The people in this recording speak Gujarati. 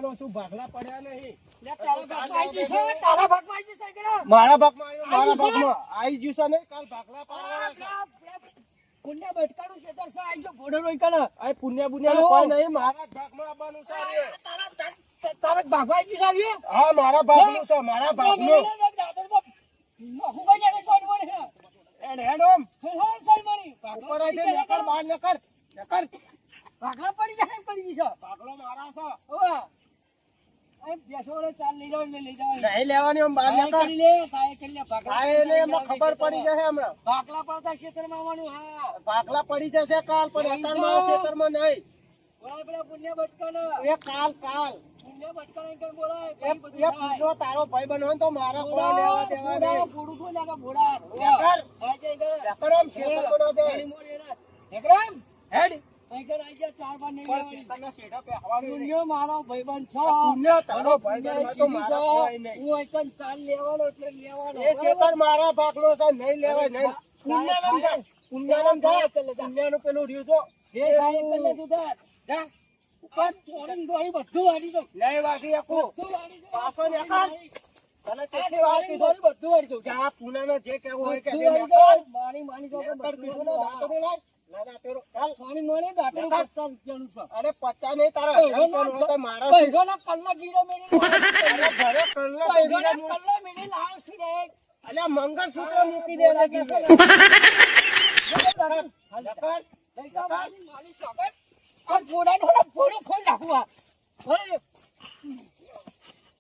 લેવાનો છું, ભાગલા પડ્યા નહીં. તારા ભાગમાં આવી જશે કે મારા ભાગમાં આવ્યો, મારા ભાગમાં આવી ગયું છે ને, કાલ ભાગલા પાડવાના છે. પુણ્ય બટકાનું ખેતર છે, આવી જો ઘોડો રોઈ કાઢે. આ પુણ્ય બુન્યાનો કોઈ નહીં, મારા જ ભાગમાં આવવાનું છે રે. તારા ભાગમાં આવી જશે આવી હા, મારા ભાગનું છે, મારા ભાગનું. હેડ હેડ ઓમ ઉપર આઈ દે, નકર બહાર નકર નકર. ભાગલા પડી જાય પડી જશે. ભાગલો મારા છે. લઈ જવા નહીં લેવાની ઓમ બહાર નકર. કરી લે સાય કરી લે ભાગલા આ એને એમાં ખબર પડી જશે હમણાં. ભાગલા પડતા ક્ષેત્રમાં આવવાનું. હા ભાગલા પડી જશે કાલ, પણ અત્યારે મારા ખેતરમાં નહીં. બોલાય પેલા પુણ્ય બટકાનો એ કાલ કાલ પુણ્ય બટકાનો કઈ બોલાય એ પૂછો તારો ભાઈ બન હોય તો મારા કોઈ લેવા દેવા નહીં. બોડું તો લાગે બોડા નકર નકર ઓમ ખેતરમાં ના દે. એકરામ હેડ એકર આઈ જા ચાર બાર નહીં પણ લેવાની. ખેતરના શેઢા પે હવાનું નહીં. પુણ્ય મારો ભાઈબંધ છે. પુણ્ય તારો ભાઈબંધ હોય તો મારા કોઈ નહીં. હું એકન ચાલ લેવાનો એટલે લેવાનો. એ ખેતર મારા ભાગનો છે, નહીં લેવાય નહીં. પુણ્યનમ જા, પુણ્યનમ જા. પુણ્યનું પેલું રહ્યું જો જે થાય એકલ લે તું જા ઉપર ચોરીને દોડી બધું વાળી દો. નહીં વાગી શકું. બધું વાળી દો. પાછો નીકળ. તને કેટલી વાર કીધું? દોડી બધું વાળી દો. જા પુનાને જે કહેવું હોય કે બધું વાળી દો. મારી તો નીકળ કીધું ને, દાંતરું લાય. ના દાંતરું ચાલ. પાણી મળે દાંતરું નીકળ. 50 રૂપિયાનું છે. અરે 50 નહીં, તારા 1000 રૂપિયાનું હોય તો મારા શું? પૈસાના કલાક ગીરો મેલી અરે ઘરે કલાક પૈસાના બીજા કલાક મેલી લાવશી રે. અલ્યા મંગળસૂત્ર મૂકી દે ને કીધું. નકર. મારી સોગંદ. આ ઘોડાનું ઘોડું ખોલ નાખું આ. અરે